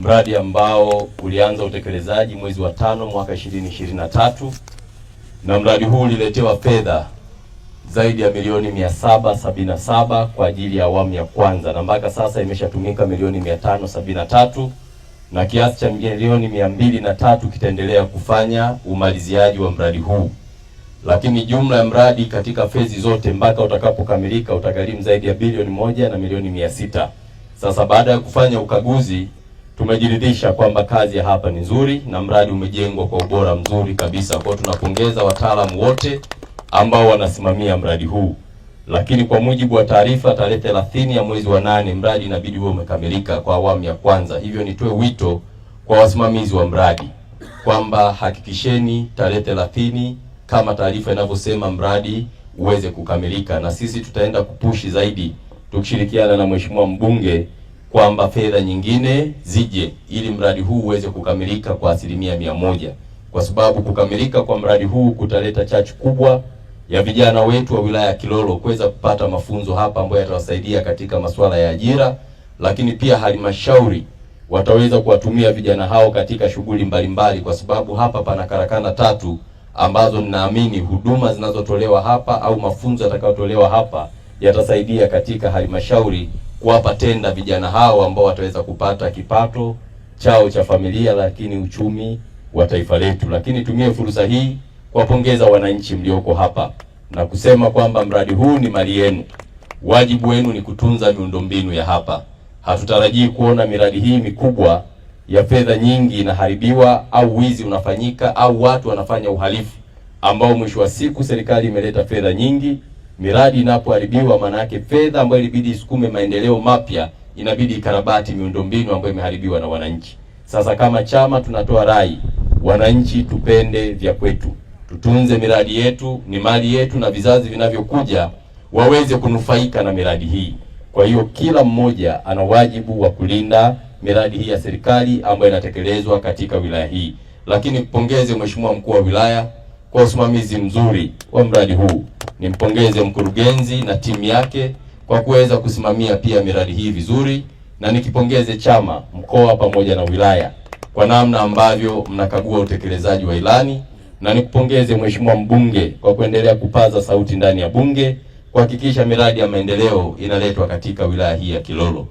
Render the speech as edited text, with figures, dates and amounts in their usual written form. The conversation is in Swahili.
Mradi ambao ulianza utekelezaji mwezi wa 5 mwaka 2023, na mradi huu uliletewa fedha zaidi ya milioni 777 kwa ajili ya awamu ya kwanza, na mpaka sasa imeshatumika milioni 573 na kiasi cha milioni 203 kitaendelea kufanya umaliziaji wa mradi huu. Lakini jumla ya mradi katika fezi zote mpaka utakapokamilika utagharimu zaidi ya bilioni 1 na milioni 600. Sasa baada ya kufanya ukaguzi tumejiridhisha kwamba kazi ya hapa ni nzuri na mradi umejengwa kwa ubora mzuri kabisa. Kwa tunapongeza wataalamu wote ambao wanasimamia mradi huu. Lakini kwa mujibu wa taarifa, tarehe 30 ya mwezi wa 8 mradi inabidi uwe umekamilika kwa awamu ya kwanza. Hivyo nitoe wito kwa wasimamizi wa mradi kwamba hakikisheni tarehe 30 kama taarifa inavyosema mradi uweze kukamilika, na sisi tutaenda kupushi zaidi tukishirikiana na mheshimiwa mbunge kwamba fedha nyingine zije ili mradi huu uweze kukamilika kwa 100%, kwa sababu kukamilika kwa mradi huu kutaleta chachu kubwa ya vijana wetu wa wilaya ya Kilolo kuweza kupata mafunzo hapa ambayo yatawasaidia katika masuala ya ajira, lakini pia halmashauri wataweza kuwatumia vijana hao katika shughuli mbalimbali, kwa sababu hapa pana karakana 3 ambazo ninaamini huduma zinazotolewa hapa au mafunzo yatakayotolewa hapa yatasaidia katika halmashauri kuwapa tenda vijana hao ambao wataweza kupata kipato chao cha familia, lakini uchumi wa taifa letu. Lakini tumie fursa hii kuwapongeza wananchi mlioko hapa na kusema kwamba mradi huu ni mali yenu. Wajibu wenu ni kutunza miundombinu ya hapa. Hatutarajii kuona miradi hii mikubwa ya fedha nyingi inaharibiwa au wizi unafanyika au watu wanafanya uhalifu ambao mwisho wa siku serikali imeleta fedha nyingi. Miradi inapoharibiwa, maana yake fedha ambayo ilibidi isukume maendeleo mapya inabidi ikarabati miundombinu ambayo imeharibiwa na wananchi. Sasa kama chama tunatoa rai, wananchi tupende vya kwetu, tutunze miradi yetu, ni mali yetu, na vizazi vinavyokuja waweze kunufaika na miradi hii. Kwa hiyo kila mmoja ana wajibu wa kulinda miradi hii ya serikali ambayo inatekelezwa katika wilaya hii. Lakini mpongeze mheshimiwa mkuu wa wilaya kwa usimamizi mzuri wa mradi huu. Nimpongeze mkurugenzi na timu yake kwa kuweza kusimamia pia miradi hii vizuri, na nikipongeze chama mkoa pamoja na wilaya kwa namna ambavyo mnakagua utekelezaji wa ilani, na nikupongeze mheshimiwa mbunge kwa kuendelea kupaza sauti ndani ya bunge kuhakikisha miradi ya maendeleo inaletwa katika wilaya hii ya Kilolo.